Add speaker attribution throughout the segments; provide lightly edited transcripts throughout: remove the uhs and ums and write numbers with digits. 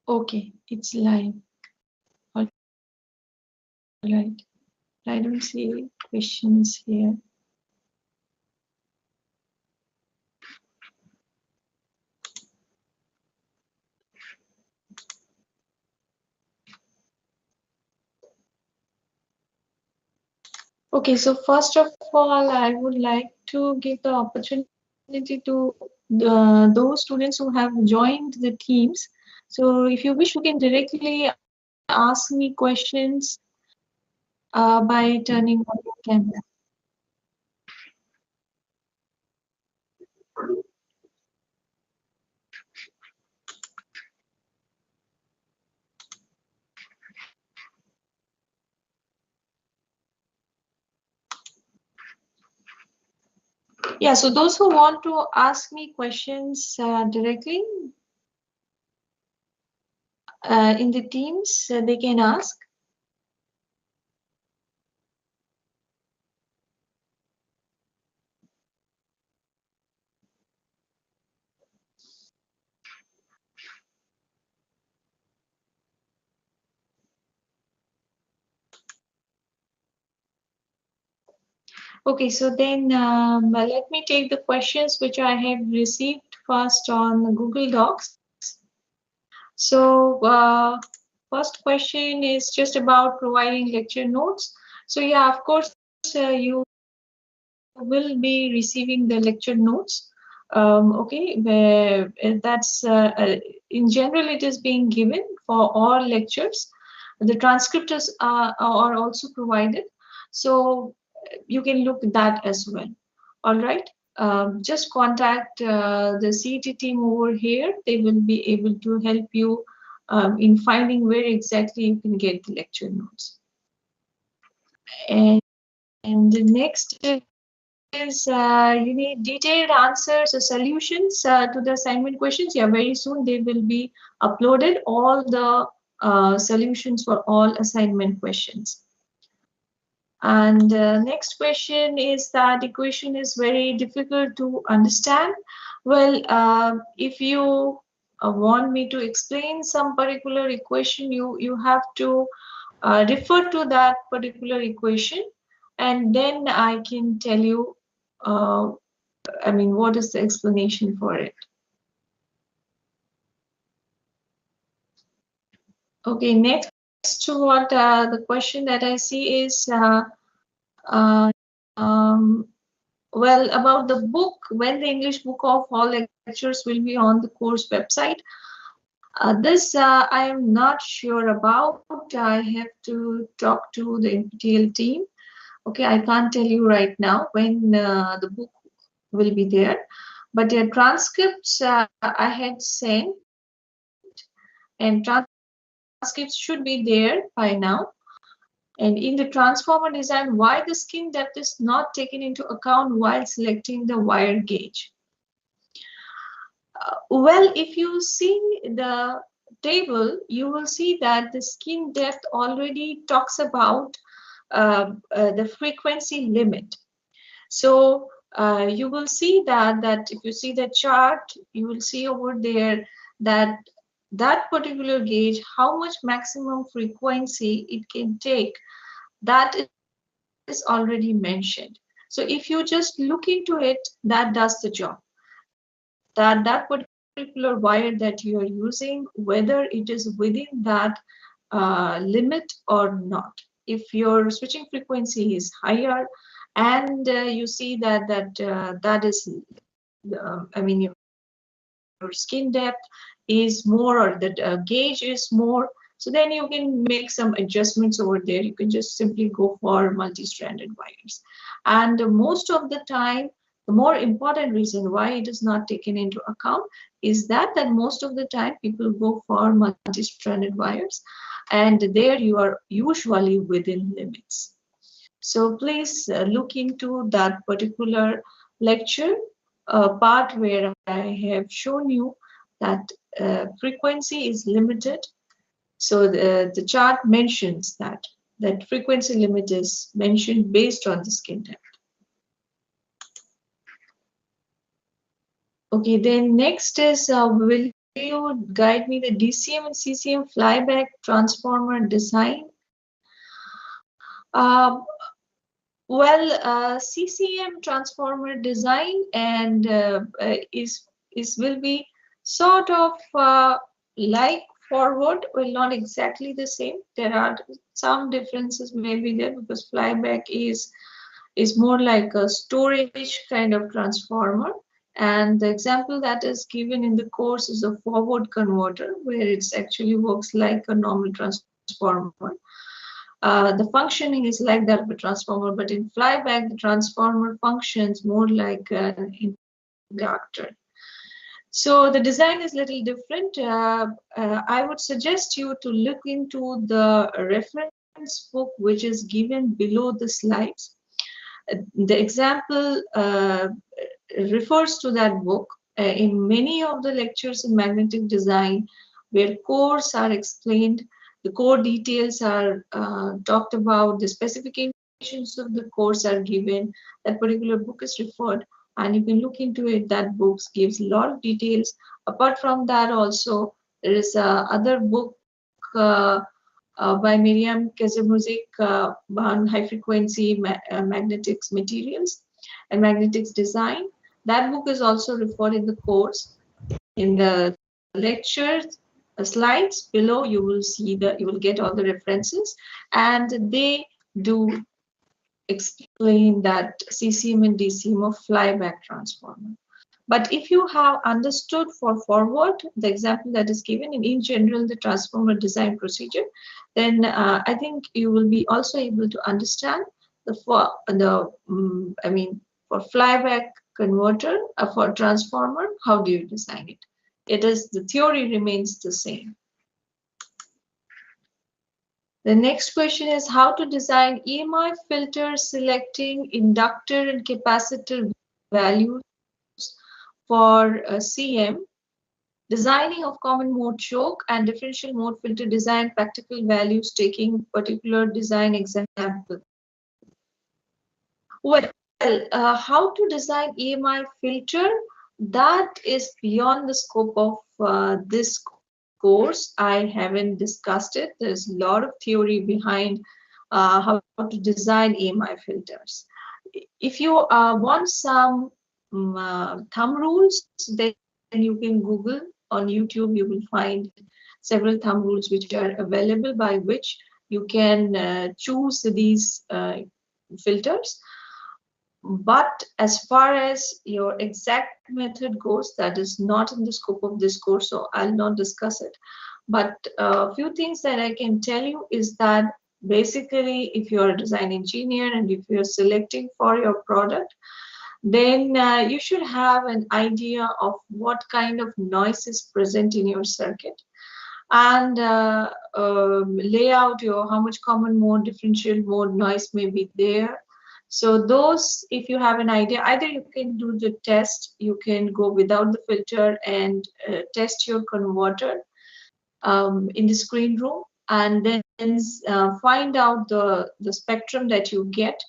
Speaker 1: Okay, it's live. All right. I don't see questions here. Okay, so first of all, I would like to give the opportunity to those students who have joined the teams. So if you wish, you can directly ask me questions by turning on your camera. Yeah, so those who want to ask me questions directly in the teams, they can ask. Okay, so then let me take the questions which I have received first on Google Docs. So first question is just about providing lecture notes. So yeah, of course, you will be receiving the lecture notes. Okay, where that's in general it is being given for all lectures. The transcripts are also provided. So you can look at that as well. All right. Just contact the CET team over here. They will be able to help you in finding where exactly you can get the lecture notes. And the next is you need detailed answers or solutions to the assignment questions. Yeah, very soon they will be uploaded, all the solutions for all assignment questions. And next question is that equation is very difficult to understand. Well, if you want me to explain some particular equation, you have to refer to that particular equation, and then I can tell you, I mean, what is the explanation for it. Okay, next to what the question that I see is, uh, um, well, about the book, when the English book of all lectures will be on the course website. This I am not sure about. I have to talk to the NPTEL team. Okay, I can't tell you right now when the book will be there. But the transcripts I had sent, and transcripts should be there by now. And in the transformer design, why the skin depth is not taken into account while selecting the wire gauge? Well, if you see the table, you will see that the skin depth already talks about the frequency limit. So you will see that if you see the chart, you will see over there that that particular gauge, how much maximum frequency it can take, that is already mentioned. So if you just look into it, that does the job. That particular wire that you are using, whether it is within that limit or not. If your switching frequency is higher, and you see that is, I mean, your skin depth is more, or the gauge is more, so then you can make some adjustments over there. You can just simply go for multi-stranded wires. And most of the time, the more important reason why it is not taken into account is that most of the time people go for multi-stranded wires, and there you are usually within limits. So please look into that particular lecture part where I have shown you that frequency is limited. So the chart mentions that frequency limit is mentioned based on the skin depth. Okay, then next is will you guide me the DCM and CCM flyback transformer design? CCM transformer design and is will be sort of like forward, well, not exactly the same. There are some differences maybe there, because flyback is more like a storage kind of transformer. And the example that is given in the course is a forward converter, where it actually works like a normal transformer. The functioning is like that of a transformer, but in flyback, the transformer functions more like an inductor. So the design is a little different. I would suggest you to look into the reference book, which is given below the slides. The example refers to that book. In many of the lectures in magnetic design, where cores are explained, the core details are talked about, the specifications of the cores are given, that particular book is referred, and you can look into it. That book gives a lot of details. Apart from that, also, there is other book by Miriam Kezemuzik on high frequency magnetics materials and magnetics design. That book is also referred in the course. In the lectures slides below, you will see you will get all the references, and they do explain that CCM and DCM of flyback transformer. But if you have understood for forward the example that is given in general the transformer design procedure, then I think you will be also able to understand for flyback converter for transformer, how do you design it? The theory remains the same. The next question is how to design EMI filter selecting inductor and capacitor values for CM, designing of common mode choke and differential mode filter design, practical values, taking particular design example. Well, how to design EMI filter, that is beyond the scope of this course. I haven't discussed it. There's a lot of theory behind how to design EMI filters. If you want some thumb rules, then you can Google. On YouTube, you will find several thumb rules which are available, by which you can choose these filters. But as far as your exact method goes, that is not in the scope of this course, so I'll not discuss it. But a few things that I can tell you is that basically, if you're a design engineer and if you're selecting for your product, then you should have an idea of what kind of noise is present in your circuit, and lay out how much common mode, differential mode noise may be there. So those, if you have an idea, either you can do the test, you can go without the filter and test your converter in the screen room, and then find out the spectrum that you get.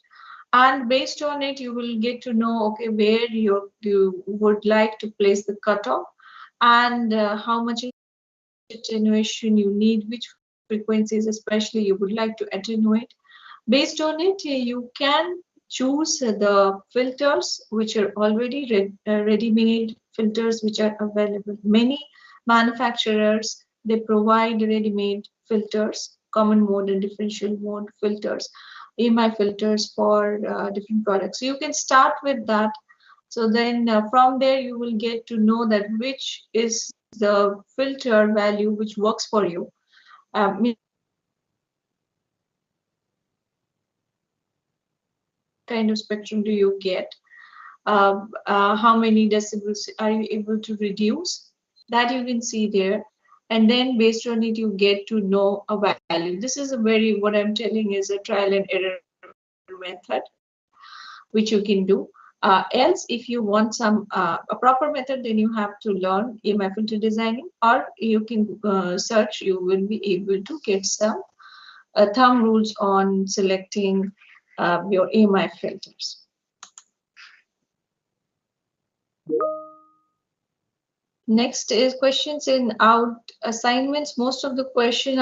Speaker 1: And based on it, you will get to know, okay, where you would like to place the cutoff, and how much attenuation you need, which frequencies especially you would like to attenuate. Based on it, you can choose the filters which are already ready-made filters which are available. Many manufacturers, they provide ready-made filters, common mode and differential mode filters, EMI filters for different products. So you can start with that. So then from there, you will get to know that which is the filter value which works for you. Kind of spectrum do you get? How many decibels are you able to reduce? That you can see there. And then based on it, you get to know a value. This is what I'm telling is a trial and error method, which you can do. Else, if you want a proper method, then you have to learn EMI filter designing, or you can search. You will be able to get some thumb rules on selecting your EMI filters. Next is questions in out assignments. Most of the questions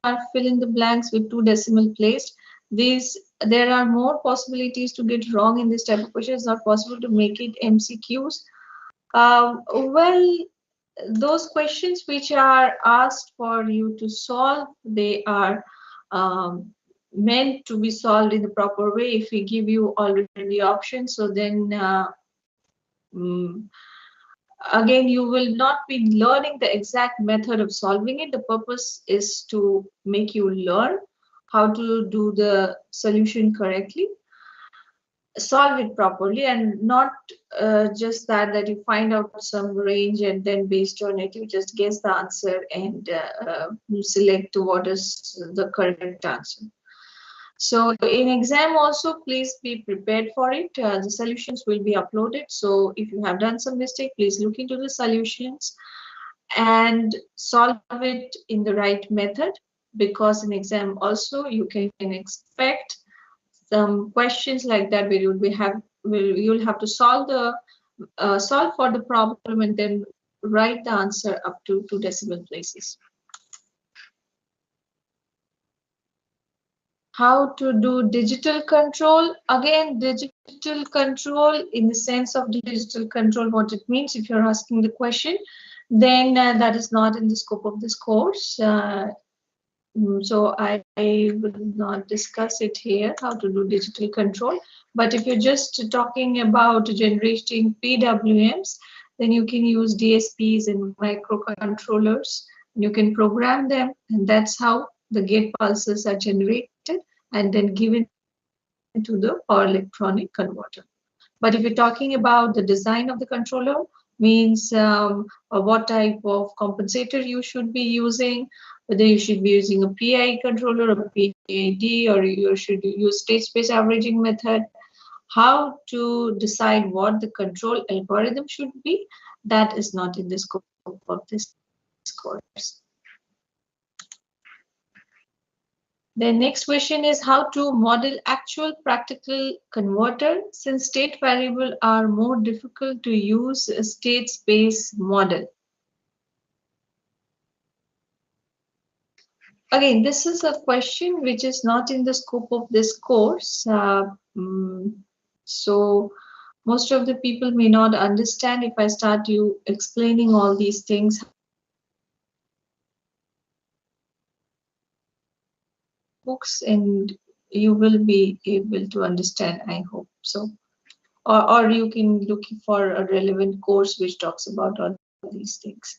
Speaker 1: are fill in the blanks with 2 decimal placed. There are more possibilities to get wrong in this type of question. It's not possible to make it MCQs. Well, those questions which are asked for you to solve, they are meant to be solved in the proper way. If we give you already options, so then again, you will not be learning the exact method of solving it. The purpose is to make you learn how to do the solution correctly, solve it properly, and not just that you find out some range and then based on it you just guess the answer and select what is the correct answer. So in exam also, please be prepared for it. The solutions will be uploaded. So if you have done some mistake, please look into the solutions and solve it in the right method, because in exam also you can expect some questions like that where you'll have to solve for the problem and then write the answer up to 2 decimal places. How to do digital control? Again, digital control in the sense of digital control, what it means, if you're asking the question, then that is not in the scope of this course. So I will not discuss it here, how to do digital control. But if you're just talking about generating PWMs, then you can use DSPs and microcontrollers. You can program them, and that's how the gate pulses are generated and then given to the power electronic converter. But if you're talking about the design of the controller, means what type of compensator you should be using, whether you should be using a PI controller or a PID, or you should use state space averaging method, how to decide what the control algorithm should be, that is not in the scope of this course. The next question is how to model actual practical converter. Since state variables are more difficult to use a state space model. Again, this is a question which is not in the scope of this course. So most of the people may not understand if I start you explaining all these things. Books and you will be able to understand, I hope so. Or you can look for a relevant course which talks about all these things.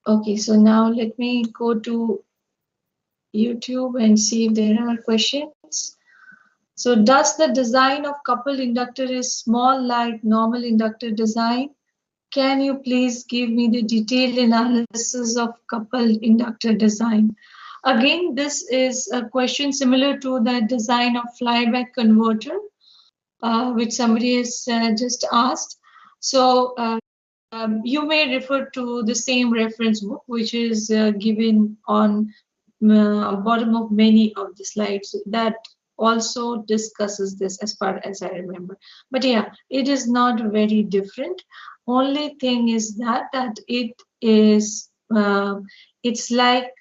Speaker 1: Okay, so now let me go to YouTube and see if there are questions. So does the design of coupled inductor is small like normal inductor design? Can you please give me the detailed analysis of coupled inductor design? Again, this is a question similar to the design of flyback converter, which somebody has just asked. So you may refer to the same reference book, which is given on bottom of many of the slides, that also discusses this as far as I remember. But yeah, it is not very different. Only thing is that it is it's like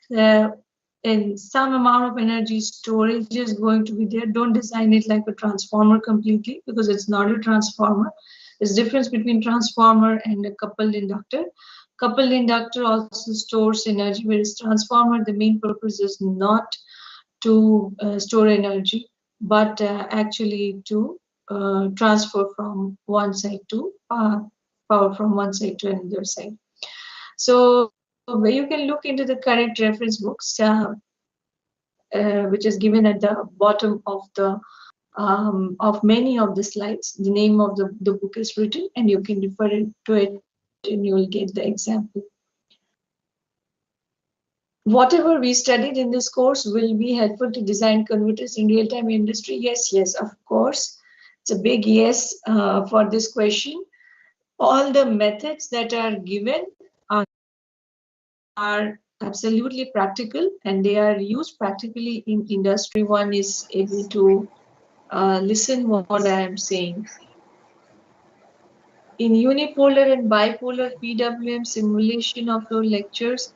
Speaker 1: in some amount of energy storage is going to be there. Don't design it like a transformer completely, because it's not a transformer. There's difference between transformer and a coupled inductor. Coupled inductor also stores energy, whereas transformer, the main purpose is not to store energy, but actually to transfer from one side to power from one side to another side. So you can look into the correct reference books, which is given at the bottom of many of the slides. The name of the book is written, and you can refer to it, and you will get the example. Whatever we studied in this course will be helpful to design converters in real-time industry. Yes, of course. It's a big yes for this question. All the methods that are given are absolutely practical, and they are used practically in industry. One is able to listen what I am saying. in unipolar and bipolar PWM simulation of your lectures,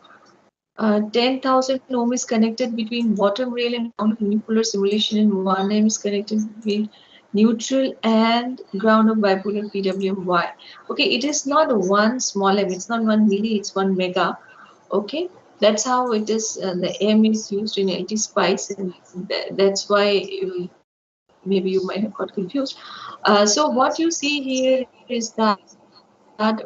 Speaker 1: 10,000 ohm is connected between bottom rail and ground of unipolar simulation, and 1 ohm is connected between neutral and ground of bipolar PWM-Y. Okay, it is not one small m, it's not 1 milli, it's 1 mega. Okay, that's how it is. The m is used in LT spice, and that's why maybe you might have got confused. So what you see here is that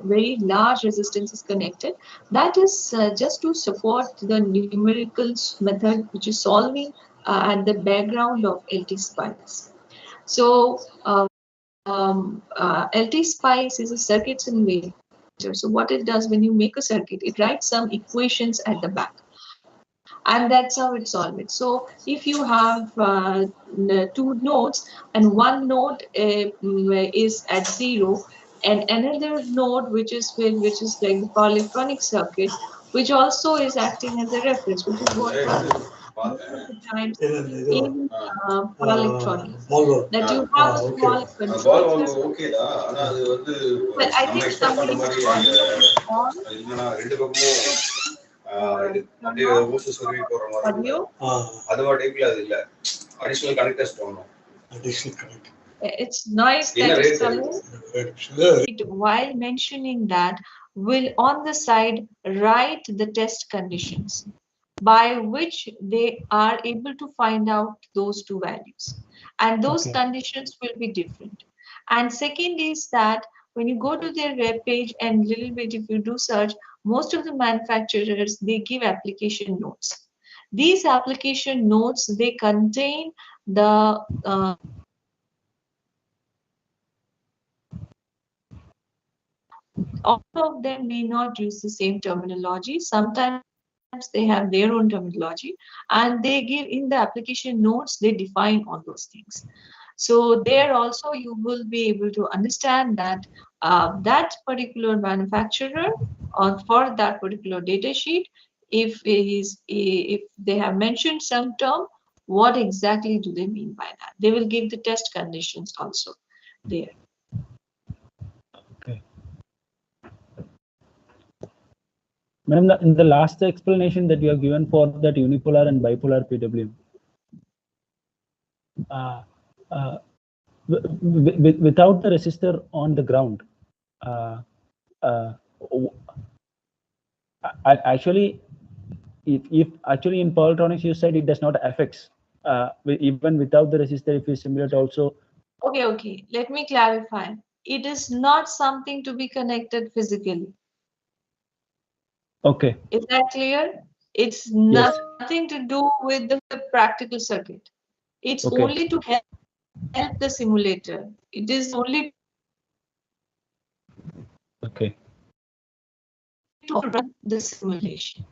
Speaker 1: very large resistance is connected. That is just to support the numericals method, which is solving at the background of LT spice. So LT spice is a circuit simulator. So what it does when you make a circuit, it writes some equations at the back, and that's how it solves it. So if you have two nodes, and one node is at 0, and another node which is like the power electronic circuit, which also is acting as a reference, which is what most of the times in power electronics, that you have a small control circuit. Well, I think somebody's audio is on. Audio.
Speaker 2: Additional connectors போடணும்.
Speaker 1: Additional connector. It's noise that is coming. While mentioning that, will on the side write the test conditions by which they are able to find out those two values, and those conditions will be different. And second is that when you go to their web page and little bit, if you do search, most of the manufacturers, they give application notes. These application notes, they contain the all of them may not use the same terminology. Sometimes they have their own terminology, and they give in the application notes, they define all those things. So there also you will be able to understand that that particular manufacturer, or for that particular data sheet, if they have mentioned some term, what exactly do they mean by that? They will give the test conditions also there.
Speaker 3: Madam, in the last explanation that you have given for that unipolar and bipolar PWM, without the resistor on the ground, actually, if actually in power electronics you said it does not affect, even without the resistor, if you simulate also.
Speaker 1: Okay, let me clarify. It is not something to be connected physically.
Speaker 3: Okay.
Speaker 1: Is that clear? It's nothing to do with the practical circuit. It's only to help the simulator. It is only to run the simulation.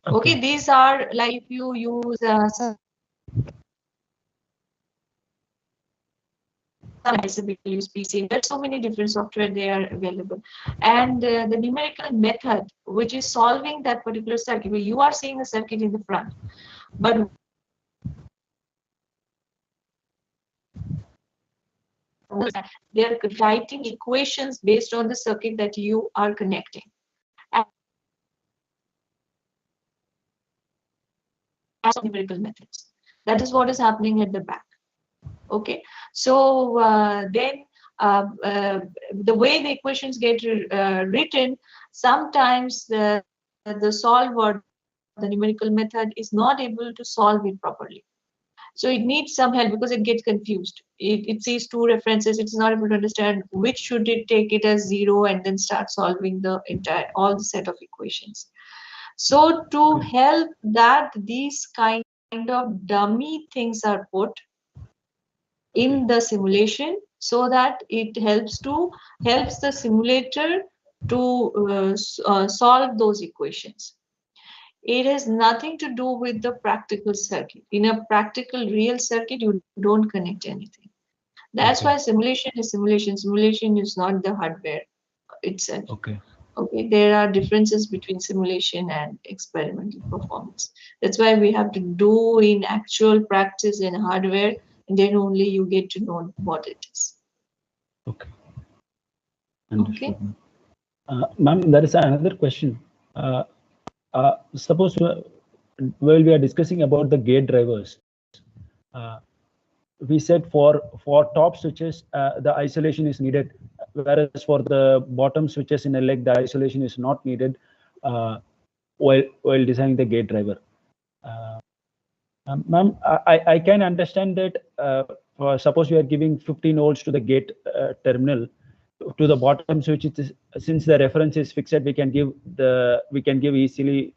Speaker 1: Okay, these are like if you use some use PC. There's so many different software they are available, and the numerical method which is solving that particular circuit, where you are seeing the circuit in the front, but they are writing equations based on the circuit that you are connecting. As numerical methods, that is what is happening at the back. Okay, so then the way the equations get written, sometimes the solver, the numerical method, is not able to solve it properly. So it needs some help because it gets confused. It sees two references. It's not able to understand which should it take it as 0 and then start solving the entire all the set of equations. So to help that, these kind of dummy things are put in the simulation, so that it helps the simulator to solve those equations. It has nothing to do with the practical circuit. In a practical real circuit, you don't connect anything. That's why simulation is simulation. Simulation is not the hardware itself. Okay, there are differences between simulation and experimental performance. That's why we have to do in actual practice in hardware, and then only you get to know what it is. Okay.
Speaker 3: Ma'am, there is another question. Suppose while we are discussing about the gate drivers, we said for top switches the isolation is needed, whereas for the bottom switches in a leg the isolation is not needed while designing the gate driver. Ma'am, I can understand that suppose we are giving 15 volts to the gate terminal, to the bottom switch, since the reference is fixed, we can give easily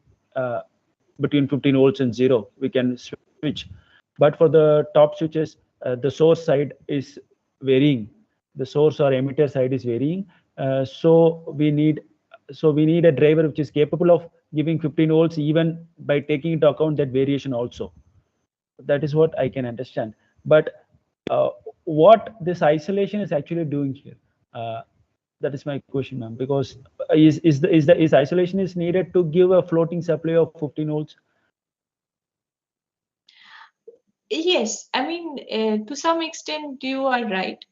Speaker 3: between 15 volts and 0 we can switch. But for the top switches, the source side is varying, the source or emitter side is varying, so we need a driver which is capable of giving 15 volts even by taking into account that variation also. That is what I can understand. But what this isolation is actually doing here, that is my question, ma'am. Because is isolation is needed to give a floating supply of 15 volts?
Speaker 1: Yes, I mean, to some extent you are right.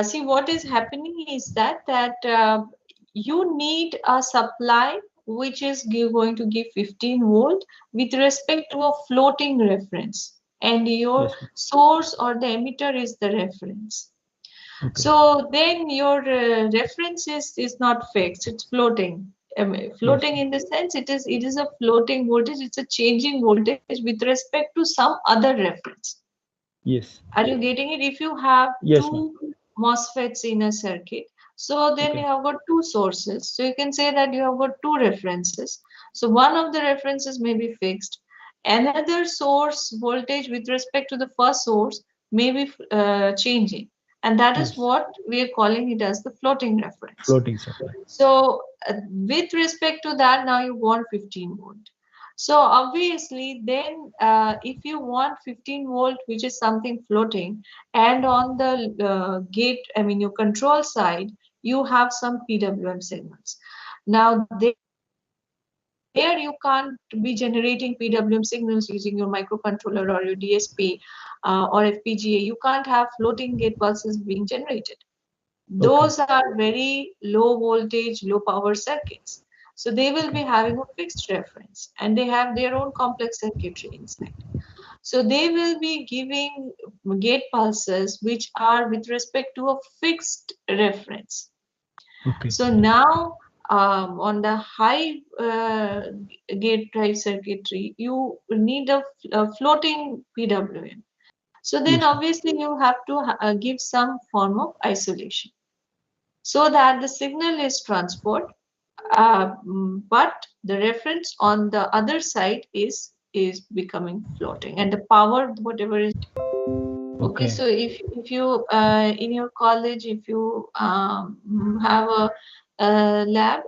Speaker 1: See, what is happening is that you need a supply which is going to give 15 volt with respect to a floating reference, and your
Speaker 3: Yes,
Speaker 1: source or the emitter is the reference.
Speaker 3: okay.
Speaker 1: So then your reference is not fixed; it's floating. Floating
Speaker 3: Yes.
Speaker 1: in the sense it is a floating voltage. It's a changing voltage with respect to some other reference.
Speaker 3: Yes.
Speaker 1: Are you getting it? If you have
Speaker 3: Yes, ma'am.
Speaker 1: two MOSFETs in a circuit, so then
Speaker 3: Okay.
Speaker 1: you have got two sources. So you can say that you have got two references. So one of the references may be fixed. Another source voltage with respect to the first source may be changing. And that is
Speaker 3: Yes.
Speaker 1: what we are calling it as the floating reference.
Speaker 3: Floating supply.
Speaker 1: So with respect to that, now you want 15 volt. So obviously, then if you want 15 volt, which is something floating, and on the gate, I mean your control side, you have some PWM signals. Now there you can't be generating PWM signals using your microcontroller or your DSP or FPGA. You can't have floating gate pulses being generated. Those are very low voltage, low power circuits. So they will be having a fixed reference and they have their own complex circuitry inside. So they will be giving gate pulses which are with respect to a fixed reference.
Speaker 3: Okay.
Speaker 1: So now on the high gate drive circuitry, you need a floating PWM. So then obviously you have to give some form of isolation, so that the signal is transferred, but the reference on the other side is becoming floating, and the power whatever is okay. So if you in your college, if you have a lab,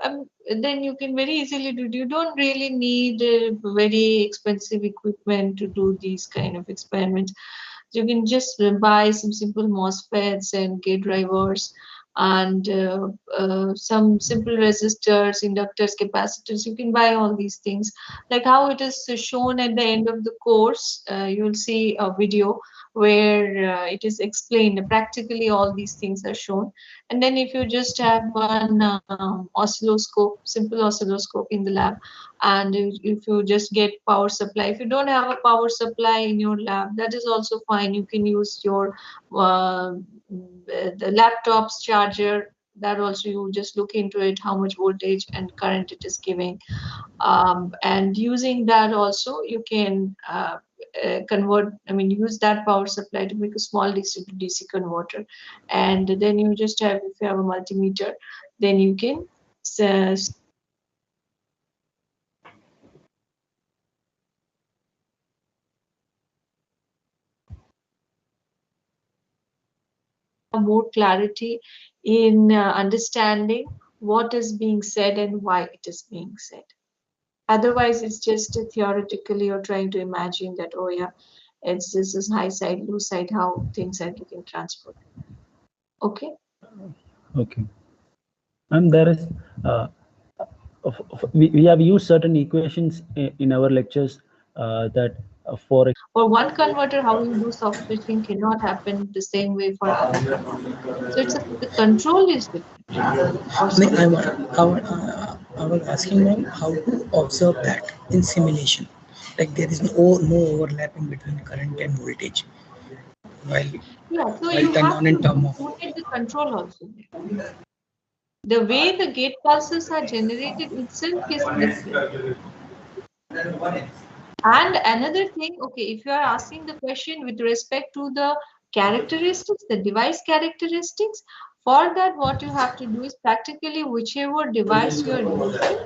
Speaker 1: then you can very easily do it. You don't really need very expensive equipment to do these kind of experiments. You can just buy some simple MOSFETs and gate drivers and some simple resistors, inductors, capacitors. You can buy all these things. Like how it is shown at the end of the course, you will see a video where it is explained. Practically all these things are shown. And then if you just have one oscilloscope, simple oscilloscope in the lab, and if you just get power supply, if you don't have a power supply in your lab, that is also fine. You can use your the laptop's charger. That also, you just look into it, how much voltage and current it is giving, and using that also you can convert, I mean use that power supply to make a small DC to DC converter. And then you just have, if you have a multimeter, then you can more clarity in understanding what is being said and why it is being said. Otherwise, it's just theoretically you're trying to imagine that, oh yeah, this is high side, low side, how things are getting transferred. Okay.
Speaker 3: Okay. And there is we have used certain equations in our lectures that For
Speaker 1: For one converter, how you do soft switching cannot happen the same way for other converter. So the control is different for soft switching.
Speaker 2: I was asking ma'am how to observe that in simulation. Like there is no overlapping between current and voltage while
Speaker 1: Yeah, so
Speaker 2: while
Speaker 1: you
Speaker 2: turn
Speaker 1: have
Speaker 2: on and
Speaker 1: to
Speaker 2: turn off.
Speaker 1: include the control also there. The way the gate pulses are generated itself is different. And another thing, okay, if you are asking the question with respect to the characteristics, the device characteristics, for that what you have to do is practically whichever device you are using,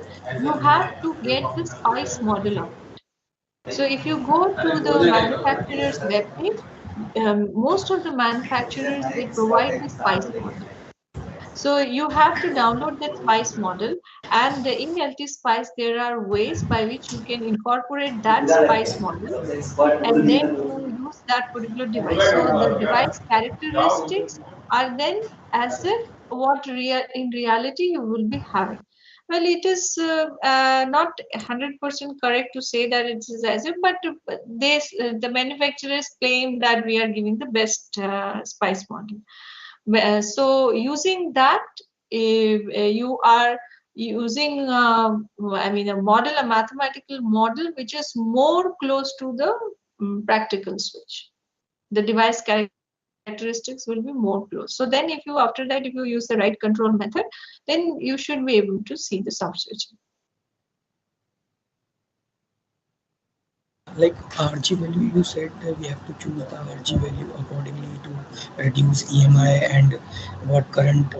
Speaker 1: you have to get the SPICE model of it. So if you go to the manufacturer's webpage, most of the manufacturers, they provide the SPICE model. So you have to download that SPICE model, and in LT SPICE there are ways by which you can incorporate that SPICE model and then you use that particular device. So the device characteristics are then as if what in reality you will be having. Well, it is not 100% correct to say that it is as if, but the manufacturers claim that we are giving the best SPICE model. So using that, if you are using, I mean, a model, a mathematical model, which is more close to the practical switch. The device characteristics will be more close. So then if you, after that, if you use the right control method, then you should be able to see the soft switching.
Speaker 2: Like RG value, you said we have to choose the RG value accordingly to reduce EMI and what current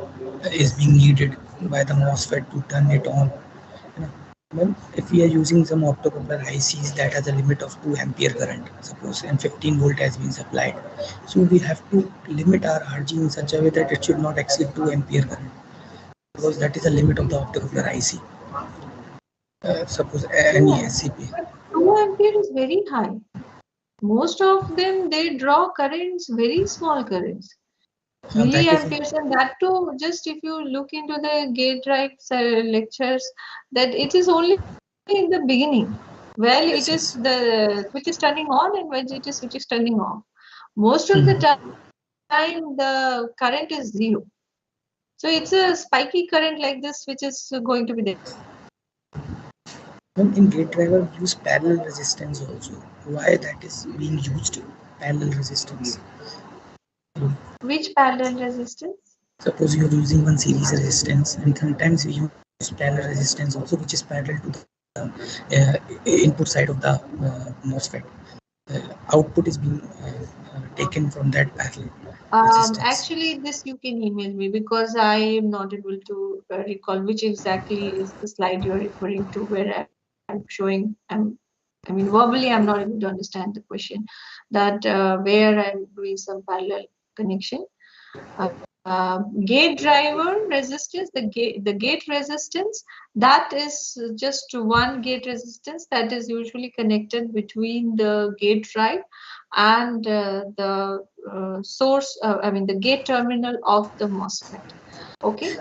Speaker 2: is being needed by the MOSFET to turn it on. You know, well, if we are using some optocoupler ICs that has a limit of 2 ampere current, suppose, and 15 volt has been supplied, so we have to limit our RG in such a way that it should not exceed 2 ampere current because that is the limit of the optocoupler IC. Suppose any
Speaker 1: Yeah,
Speaker 2: SCP.
Speaker 1: but 2 ampere is very high. Most of them, they draw currents, very small currents.
Speaker 2: That is
Speaker 1: Milliamperes, and that too, just if you look into the gate drive lectures, that it is only in the beginning. Well, it is
Speaker 2: yes, yes.
Speaker 1: the switch is turning on and when it is switch is turning off. Most of the
Speaker 2: Mhm.
Speaker 1: time, the current is zero. So it's a spiky current like this, which is going to be there.
Speaker 2: When in gate driver we use parallel resistance also. Why that is being used? Parallel resistance.
Speaker 1: Which parallel resistance?
Speaker 2: Suppose you're using one series resistance, and sometimes we use parallel resistance also, which is parallel to the input side of the MOSFET. Output is being taken from that parallel resistance.
Speaker 1: Actually, this you can email me because I am not able to recall which exactly is the slide you're referring to where I'm showing. I mean, verbally, I'm not able to understand the question. That where I'm doing some parallel connection. Gate driver resistance, the gate resistance, that is just one gate resistance that is usually connected between the gate drive and the source, I mean the gate terminal of the MOSFET. Okay,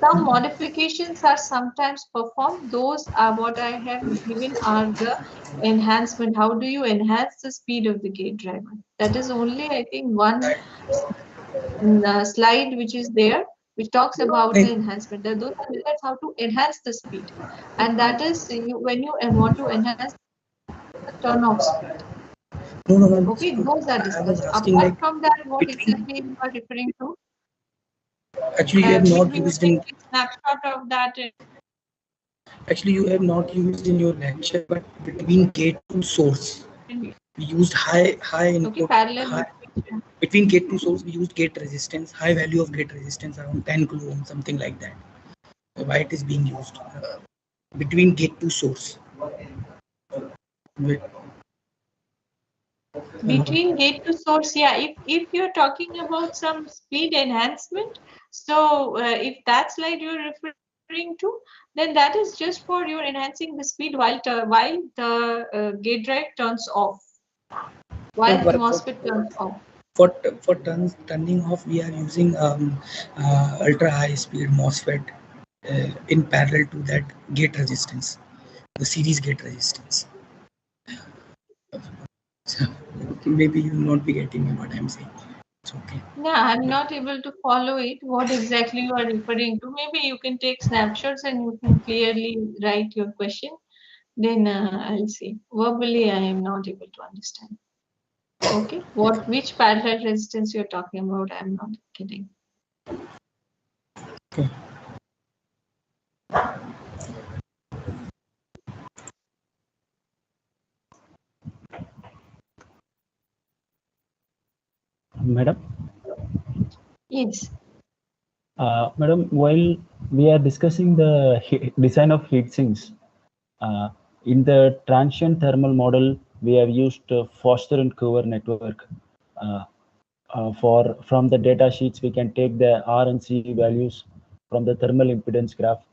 Speaker 1: some modifications are sometimes performed. Those are what I have given are the enhancement. How do you enhance the speed of the gate driver? That is only, I think, one slide which is there, which talks about the
Speaker 2: Hey,
Speaker 1: enhancement. Those are methods how to enhance the speed, and that is when you want to enhance the turn off speed.
Speaker 2: no, no, ma'am.
Speaker 1: Okay, those are
Speaker 2: I was
Speaker 1: discussed.
Speaker 2: asking
Speaker 1: Apart
Speaker 2: like
Speaker 1: from that, what
Speaker 2: between.
Speaker 1: exactly you are referring to?
Speaker 2: Actually, you have not
Speaker 1: Maybe you
Speaker 2: used
Speaker 1: can
Speaker 2: in.
Speaker 1: take snapshot of that.
Speaker 2: Actually, you have not used in your lecture, but between gate to source, we used high
Speaker 1: Okay,
Speaker 2: input,
Speaker 1: parallel
Speaker 2: high
Speaker 1: with which?
Speaker 2: between gate to source. We used gate resistance, high value of gate resistance around 10 kilo ohm, something like that. Why it is being used between gate to source. With,
Speaker 1: Between gate to source, yeah. If you're talking about some speed enhancement, so if that slide you're referring to, then that is just for your enhancing the speed while the gate drive turns off, while the
Speaker 2: for,
Speaker 1: MOSFET turns off.
Speaker 2: for turning off, we are using ultra high speed MOSFET in parallel to that gate resistance, the series gate resistance. So maybe you will not be getting me what I'm saying. It's okay.
Speaker 1: Yeah, I'm not able to follow it, what exactly you are referring to. Maybe you can take snapshots and you can clearly write your question. Then I'll see. Verbally, I am not able to understand. Okay, which parallel resistance you're talking about? I'm not kidding.
Speaker 2: Okay.
Speaker 3: Madam.
Speaker 1: Yes.
Speaker 3: Madam, while we are discussing the design of heat sinks, in the transient thermal model, we have used Foster and Cover network. From the data sheets, we can take the R and C values from the thermal impedance graph.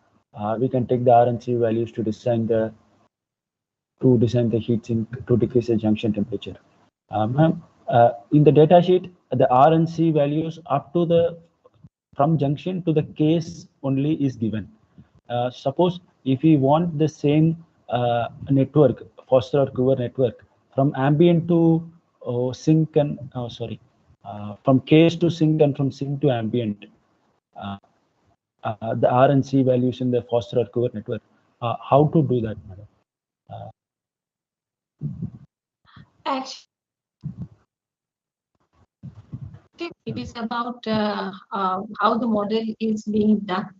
Speaker 3: We can take the R and C values to design the heat sink to decrease the junction temperature. Ma'am, in the data sheet, the R and C values up to the from junction to the case only is given. Suppose if we want the same network, Foster or Cover network, from ambient to sink and from case to sink and from sink to ambient, uh, the R and C values in the Foster or Cover network. How to do that, madam?
Speaker 1: Actually, it is about how the model is being done.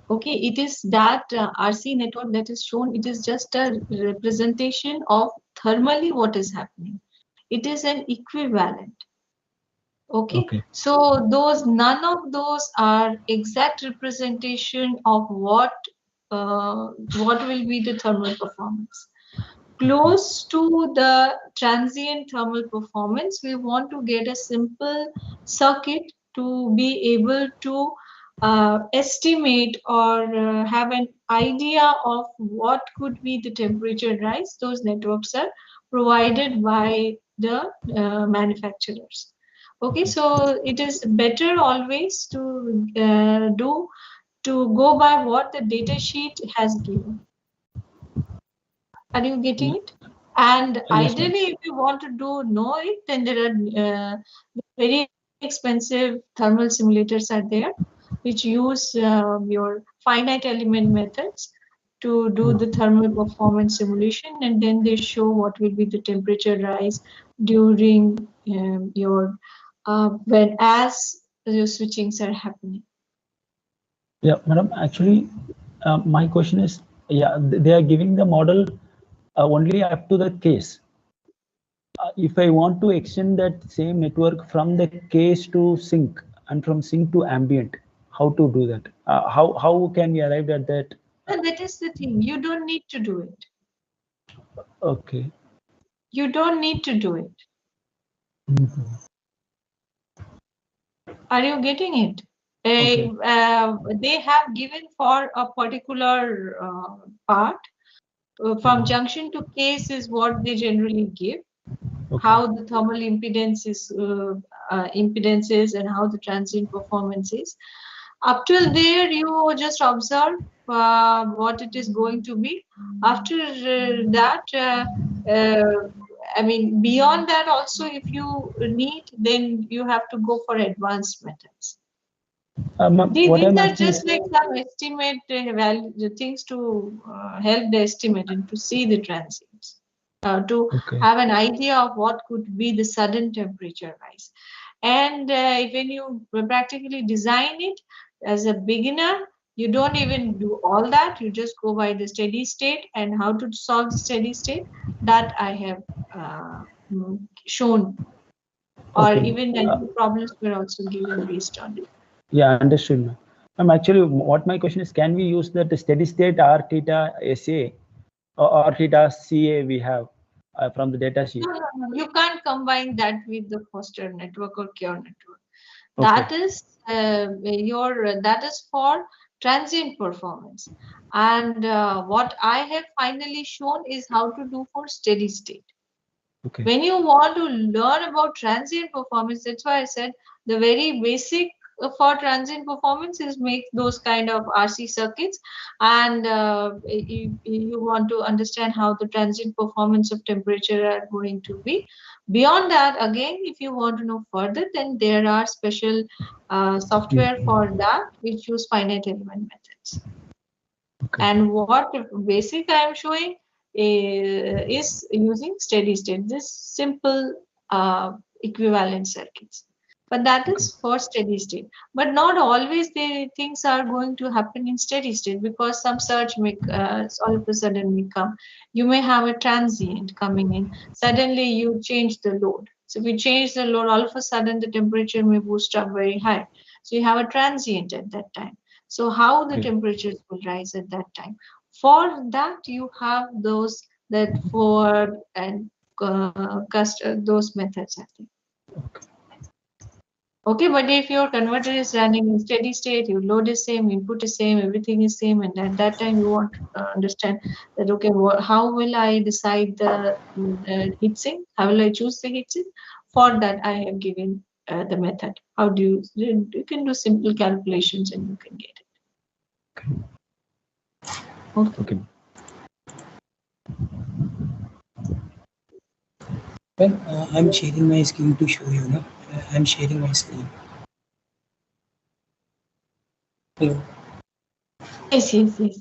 Speaker 1: Okay, it is that RC network that is shown, it is just a representation of thermally what is happening. It is an equivalent. Okay, so none of those are exact representation of what will be the thermal performance. Close to the transient thermal performance, we want to get a simple circuit to be able to estimate or have an idea of what could be the temperature rise. Those networks are provided by the manufacturers. Okay, so it is better always to go by what the data sheet has given. Are you getting it? And
Speaker 3: Yes,
Speaker 1: ideally, if you want to know it, then there are very expensive thermal simulators are there, which use your finite element methods to do the thermal performance simulation, and then they show what will be the temperature rise during your as your switchings are happening.
Speaker 3: Yeah, madam. Actually, my question is, yeah, they are giving the model only up to the case. If I want to extend that same network from the case to sink and from sink to ambient, how to do that? How can we arrive at that?
Speaker 1: And that is the thing. You don't need to do it.
Speaker 3: Okay.
Speaker 1: You don't need to do it. Are you getting it?
Speaker 3: Okay.
Speaker 1: They have given for a particular part. From junction to case is what they generally give.
Speaker 3: Okay.
Speaker 1: How the thermal impedance is and how the transient performance is. Up till there, you just observe what it is going to be. After that, I mean, beyond that also, if you need, then you have to go for advanced methods. These are just like some estimate value things to help the estimate and to see the transients, to have an idea of what could be the sudden temperature rise. And when you practically design it as a beginner, you don't even do all that. You just go by the steady state, and how to solve the steady state that I have shown, or even the problems were also given based on it.
Speaker 3: Yeah, understood. Actually, what my question is, can we use that steady state R theta SA or theta CA we have from the data sheet?
Speaker 1: No. You can't combine that with the Foster network or Cure network. That is that is for transient performance. And what I have finally shown is how to do for steady state. When you want to learn about transient performance, that's why I said the very basic for transient performance is make those kind of RC circuits, and you want to understand how the transient performance of temperature are going to be. Beyond that, again, if you want to know further, then there are special software for that which use finite element methods.
Speaker 2: Okay.
Speaker 1: And what basic I am showing is using steady state, this simple equivalent circuits. But that is for steady state. But not always the things are going to happen in steady state, because some surge may all of a sudden may come. You may have a transient coming in. Suddenly you change the load. So if you change the load, all of a sudden the temperature may boost up very high. So you have a transient at that time. So how the temperatures will rise at that time? For that, you have those that for and those methods, I think. Okay, but if your converter is running in steady state, your load is same, input is same, everything is same, and at that time you want to understand that, okay, how will I decide the heat sink? How will I choose the heat sink? For that, I have given the method. How do you can do simple calculations and you can get it. Okay.
Speaker 2: Well, I'm sharing my screen to show you. No, I'm sharing my screen. Hello.
Speaker 1: Yes, yes, yes.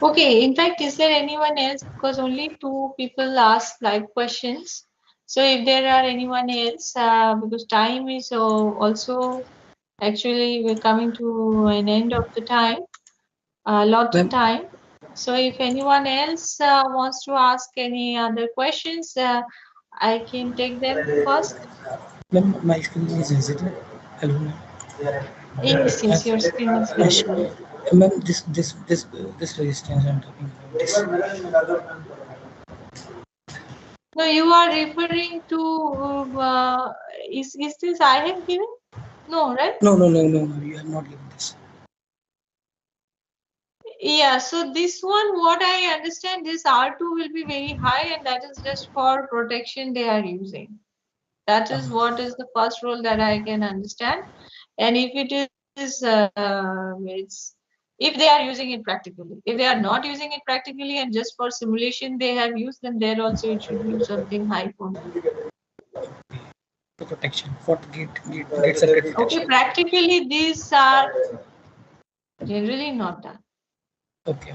Speaker 1: Okay, in fact, is there anyone else? Because only two people asked live questions. So if there are anyone else, because time is also actually we're coming to an end of the time, allotted time. So if anyone else wants to ask any other questions, I can take them first.
Speaker 2: Ma'am, my screen is visible. Hello.
Speaker 1: Yes, yes, your screen is visible.
Speaker 2: Ma'am, this resistance I'm talking about. This.
Speaker 1: No, you are referring to is this I have given? No, right?
Speaker 2: No, you have not given this.
Speaker 1: Yeah, so this one, what I understand, this R2 will be very high, and that is just for protection they are using. That is what is the first rule that I can understand. And if it is, if they are using it practically. If they are not using it practically and just for simulation they have used, then there also it should use something high for me.
Speaker 2: Protection for gate circuit protection.
Speaker 1: Okay, practically these are generally not done.
Speaker 2: Okay.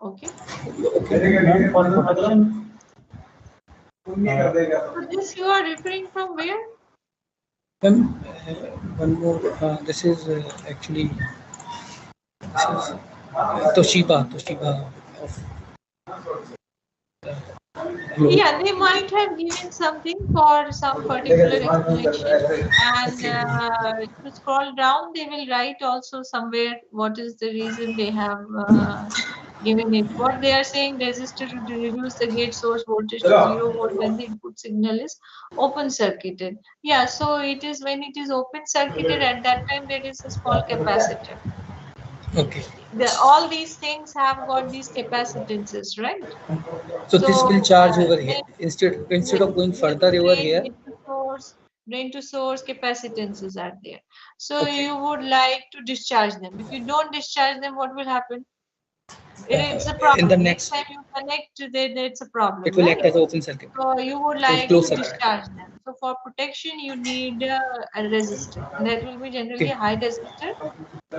Speaker 1: Okay.
Speaker 3: Okay. For protection.
Speaker 1: So this you are referring from where?
Speaker 2: One more. This is actually Toshiba of.
Speaker 1: Yeah, they might have given something for some particular explanation, and to scroll down, they will write also somewhere what is the reason they have given it. What they are saying, resistor to reduce the gate source voltage to 0 volt when the input signal is open circuited. Yeah, so it is when it is open circuited, at that time there is a small capacitor.
Speaker 2: Okay.
Speaker 1: All these things have got these capacitances, right?
Speaker 2: So this will charge over here instead of going further over here.
Speaker 1: Drain to source capacitances are there. So you would like to discharge them. If you don't discharge them, what will happen? It's a problem.
Speaker 2: In the next
Speaker 1: time you connect to it, it's a problem.
Speaker 2: It will act as an open circuit.
Speaker 1: So you would like to discharge them. So for protection, you need a resistor. And that will be generally a high resistor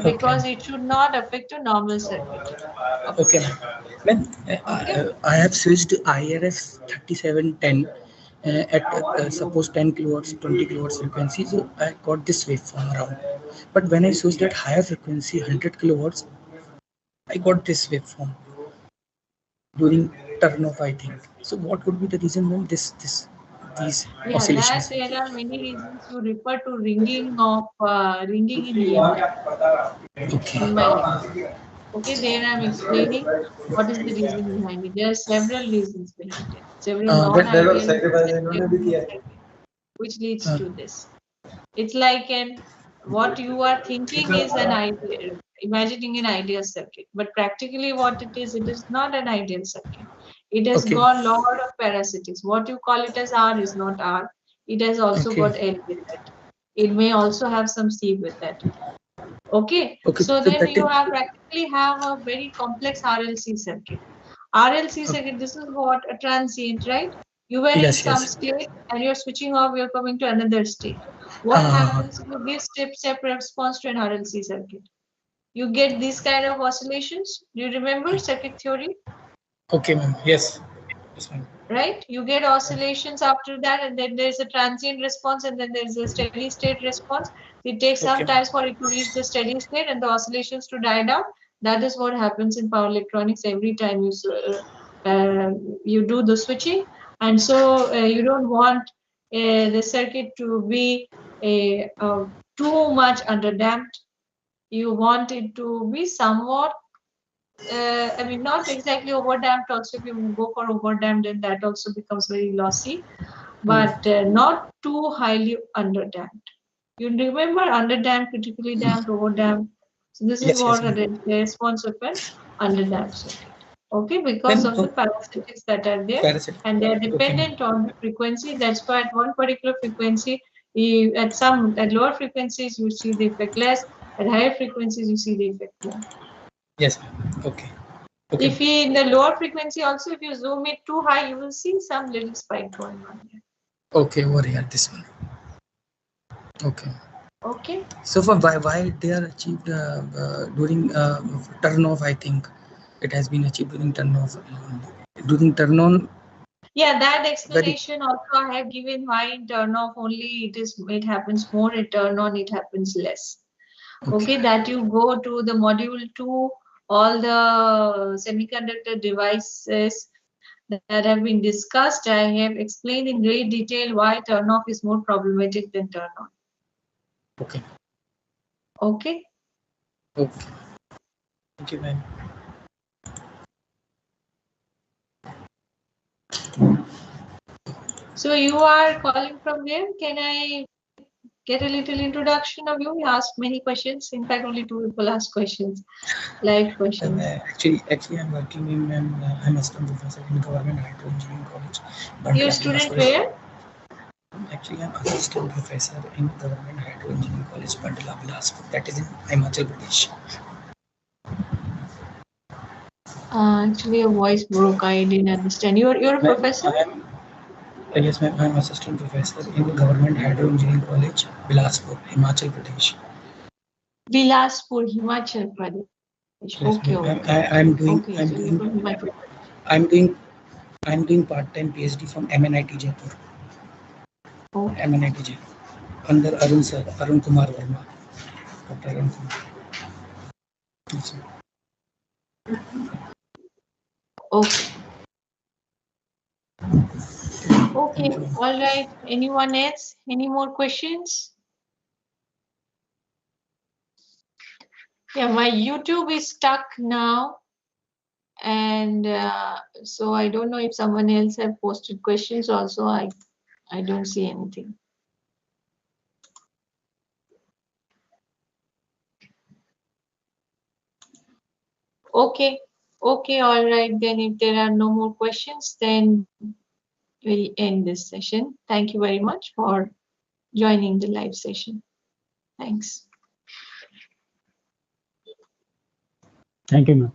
Speaker 1: because it should not affect a normal circuit.
Speaker 2: Okay. When I have switched IRS 3710 at suppose 10 kilowatts, 20 kilowatts frequency, so I got this waveform around. But when I switched at higher frequency, 100 kilowatts, I got this waveform during turn off, I think. So what would be the reason when these oscillations?
Speaker 1: There are many reasons. You refer to ringing in EMI.
Speaker 2: Okay.
Speaker 1: In my lecture. Okay, there I'm explaining what is the reason behind it. There are several reasons behind it. Several non-ideal which leads to this. It's like what you are thinking is an ideal. imagining an ideal circuit, but practically what it is not an ideal circuit. It has
Speaker 2: Okay.
Speaker 1: got lot of parasitics. What you call it as R is not R. It has also
Speaker 2: Okay.
Speaker 1: got L with it. It may also have some C with it. Okay,
Speaker 2: Okay.
Speaker 1: so
Speaker 2: So
Speaker 1: then
Speaker 2: that
Speaker 1: you
Speaker 2: is
Speaker 1: have practically have a very complex RLC circuit. RLC circuit, this is what a transient, right? You were in
Speaker 2: yes,
Speaker 1: some
Speaker 2: yes.
Speaker 1: state and you're switching off, you're coming to another state. What
Speaker 2: Uh,
Speaker 1: happens if you give step response to an RLC circuit? You get these kind of oscillations. Do you remember circuit theory?
Speaker 2: okay, ma'am. Yes. Yes, ma'am.
Speaker 1: Right? You get oscillations after that, and then there's a transient response, and then there's a steady state response. It takes some
Speaker 2: Okay,
Speaker 1: time
Speaker 2: ma'am.
Speaker 1: for it to reach the steady state and the oscillations to die down. That is what happens in power electronics every time you do the switching, and so you don't want the circuit to be too much underdamped. You want it to be somewhat I mean, not exactly overdamped. Also, if you go for overdamped, then that also becomes very lossy, but not too highly underdamped. You remember underdamped, critically damped, overdamped. So this is
Speaker 2: Yes, yes,
Speaker 1: what
Speaker 2: ma'am.
Speaker 1: the response of an underdamped circuit. Okay, because
Speaker 2: Then
Speaker 1: of the parasitics that are there,
Speaker 2: parasite.
Speaker 1: and they are
Speaker 2: Okay, ma'am.
Speaker 1: dependent on the frequency. That's why at one particular frequency, at lower frequencies you see the effect less. At higher frequencies you see the effect more.
Speaker 2: Yes, ma'am. Okay. Okay.
Speaker 1: If you in the lower frequency also, if you zoom it too high, you will see some little spike going on here.
Speaker 2: Okay, over here, this one. Okay.
Speaker 1: Okay.
Speaker 2: So for why they are achieved during turn off, I think it has been achieved during turn off. During turn on,
Speaker 1: Yeah, that
Speaker 2: very
Speaker 1: explanation also I have given why in turn off only it happens more, in turn on it happens less.
Speaker 2: okay.
Speaker 1: Okay, that you go to the module 2, all the semiconductor devices that have been discussed. I have explained in great detail why turn off is more problematic than turn on.
Speaker 2: Okay.
Speaker 1: Okay.
Speaker 2: Okay. Thank you, ma'am.
Speaker 1: So you are calling from where? Can I get a little introduction of you? You asked many questions. In fact, only 2 people asked questions, live questions.
Speaker 2: Actually, I'm working in I'm assistant professor in government hydro engineering college,
Speaker 1: Your
Speaker 2: Bandla
Speaker 1: student
Speaker 2: Bilaspur.
Speaker 1: where?
Speaker 2: Actually, I'm assistant professor in government hydro engineering college, Bandla Bilaspur. That is in Himachal Pradesh.
Speaker 1: Actually, your voice broke. I didn't understand. You're a professor?
Speaker 2: Yes, ma'am. I'm assistant professor in government hydro engineering college, Bilaspur, Himachal Pradesh.
Speaker 1: Bilaspur, Himachal Pradesh.
Speaker 2: Yes,
Speaker 1: Okay,
Speaker 2: ma'am.
Speaker 1: okay.
Speaker 2: I'm doing
Speaker 1: Okay, so you're from Himachal.
Speaker 2: I'm doing I'm doing part-time PhD from MNIT Jaipur.
Speaker 1: Okay.
Speaker 2: MNIT Jaipur under Arun sir, Arun Kumar Verma, Dr. Arun Kumar. Yes, sir.
Speaker 1: Okay. Okay. All right. Anyone else? Any more questions? Yeah, my YouTube is stuck now. And so I don't know if someone else have posted questions also. I don't see anything. Okay. Okay, all right. Then if there are no more questions, then we'll end this session. Thank you very much for joining the live session. Thanks.
Speaker 3: Thank you, ma'am.